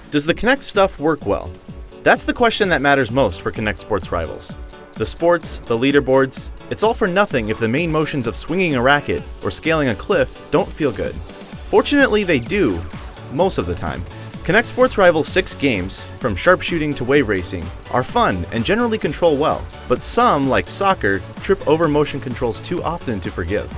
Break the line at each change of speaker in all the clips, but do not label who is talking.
Does the Kinect stuff work well? That's the question that matters most for Kinect Sports Rivals. The sports, the leaderboards, it's all for nothing if the main motions of swinging a racket or scaling a cliff don't feel good. Fortunately, they do, most of the time. Kinect Sports Rivals' 6 games, from sharpshooting to wave racing, are fun and generally control well, but some, like soccer, trip over motion controls too often to forgive.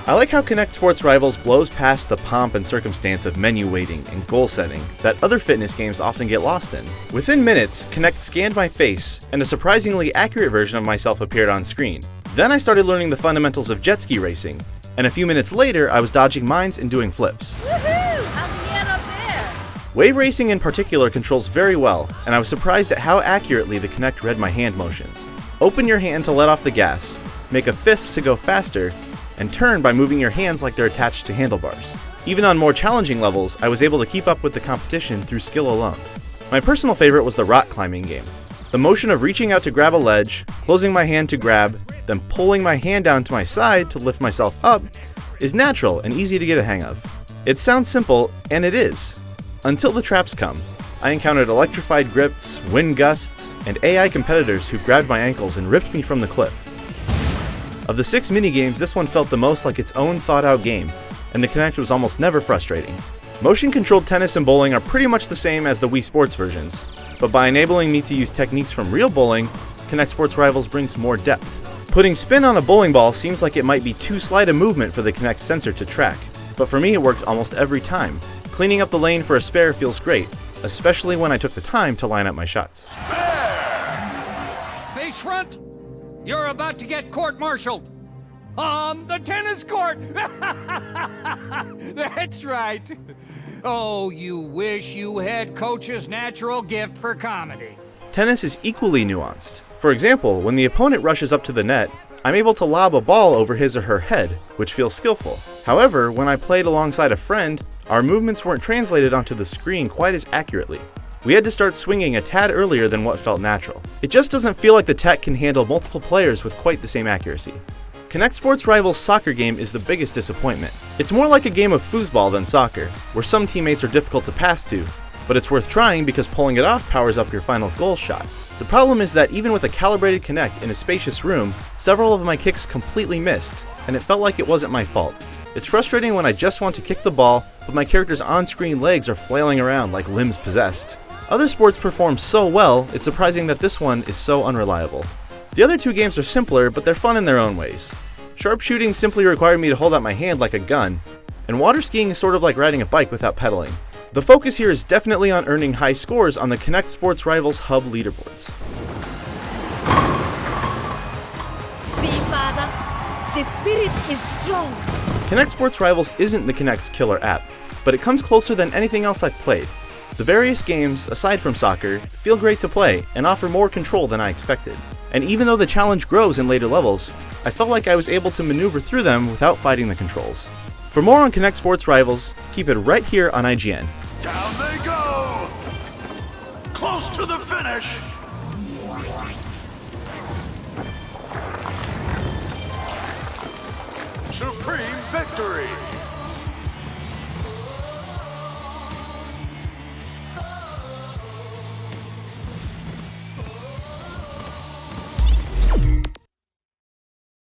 I like how Kinect Sports Rivals blows past the pomp and circumstance of menu waiting and goal setting that other fitness games often get lost in. Within minutes, Kinect scanned my face, and a surprisingly accurate version of myself appeared on screen. Then I started learning the fundamentals of jet ski racing, and a few minutes later I was dodging mines and doing flips.
Woohoo! How's the man up there?
Wave racing in particular controls very well, and I was surprised at how accurately the Kinect read my hand motions. Open your hand to let off the gas, make a fist to go faster, and turn by moving your hands like they're attached to handlebars. Even on more challenging levels, I was able to keep up with the competition through skill alone. My personal favorite was the rock climbing game. The motion of reaching out to grab a ledge, closing my hand to grab, then pulling my hand down to my side to lift myself up is natural and easy to get a hang of. It sounds simple, and it is. Until the traps come. I encountered electrified grips, wind gusts, and AI competitors who grabbed my ankles and ripped me from the cliff. Of the 6 minigames, this one felt the most like its own thought-out game, and the Kinect was almost never frustrating. Motion-controlled tennis and bowling are pretty much the same as the Wii Sports versions, but by enabling me to use techniques from real bowling, Kinect Sports Rivals brings more depth. Putting spin on a bowling ball seems like it might be too slight a movement for the Kinect sensor to track, but for me it worked almost every time. Cleaning up the lane for a spare feels great, especially when I took the time to line up my shots.
Face front! You're about to get court-martialed on the tennis court. That's right. Oh, you wish you had Coach's natural gift for comedy.
Tennis is equally nuanced. For example, when the opponent rushes up to the net, I'm able to lob a ball over his or her head, which feels skillful. However, when I played alongside a friend, our movements weren't translated onto the screen quite as accurately. We had to start swinging a tad earlier than what felt natural. It just doesn't feel like the tech can handle multiple players with quite the same accuracy. Kinect Sports Rivals' soccer game is the biggest disappointment. It's more like a game of foosball than soccer, where some teammates are difficult to pass to, but it's worth trying because pulling it off powers up your final goal shot. The problem is that even with a calibrated Kinect in a spacious room, several of my kicks completely missed, and it felt like it wasn't my fault. It's frustrating when I just want to kick the ball, but my character's on-screen legs are flailing around like limbs possessed. Other sports perform so well, it's surprising that this one is so unreliable. The other 2 games are simpler, but they're fun in their own ways. Sharpshooting simply required me to hold out my hand like a gun, and water skiing is sort of like riding a bike without pedaling. The focus here is definitely on earning high scores on the Kinect Sports Rivals Hub leaderboards.
See, Father? The spirit is strong.
Kinect Sports Rivals isn't the Kinect's killer app, but it comes closer than anything else I've played. The various games, aside from soccer, feel great to play and offer more control than I expected. And even though the challenge grows in later levels, I felt like I was able to maneuver through them without fighting the controls. For more on Kinect Sports Rivals, keep it right here on IGN.
Down they go! Close to the finish! Supreme victory!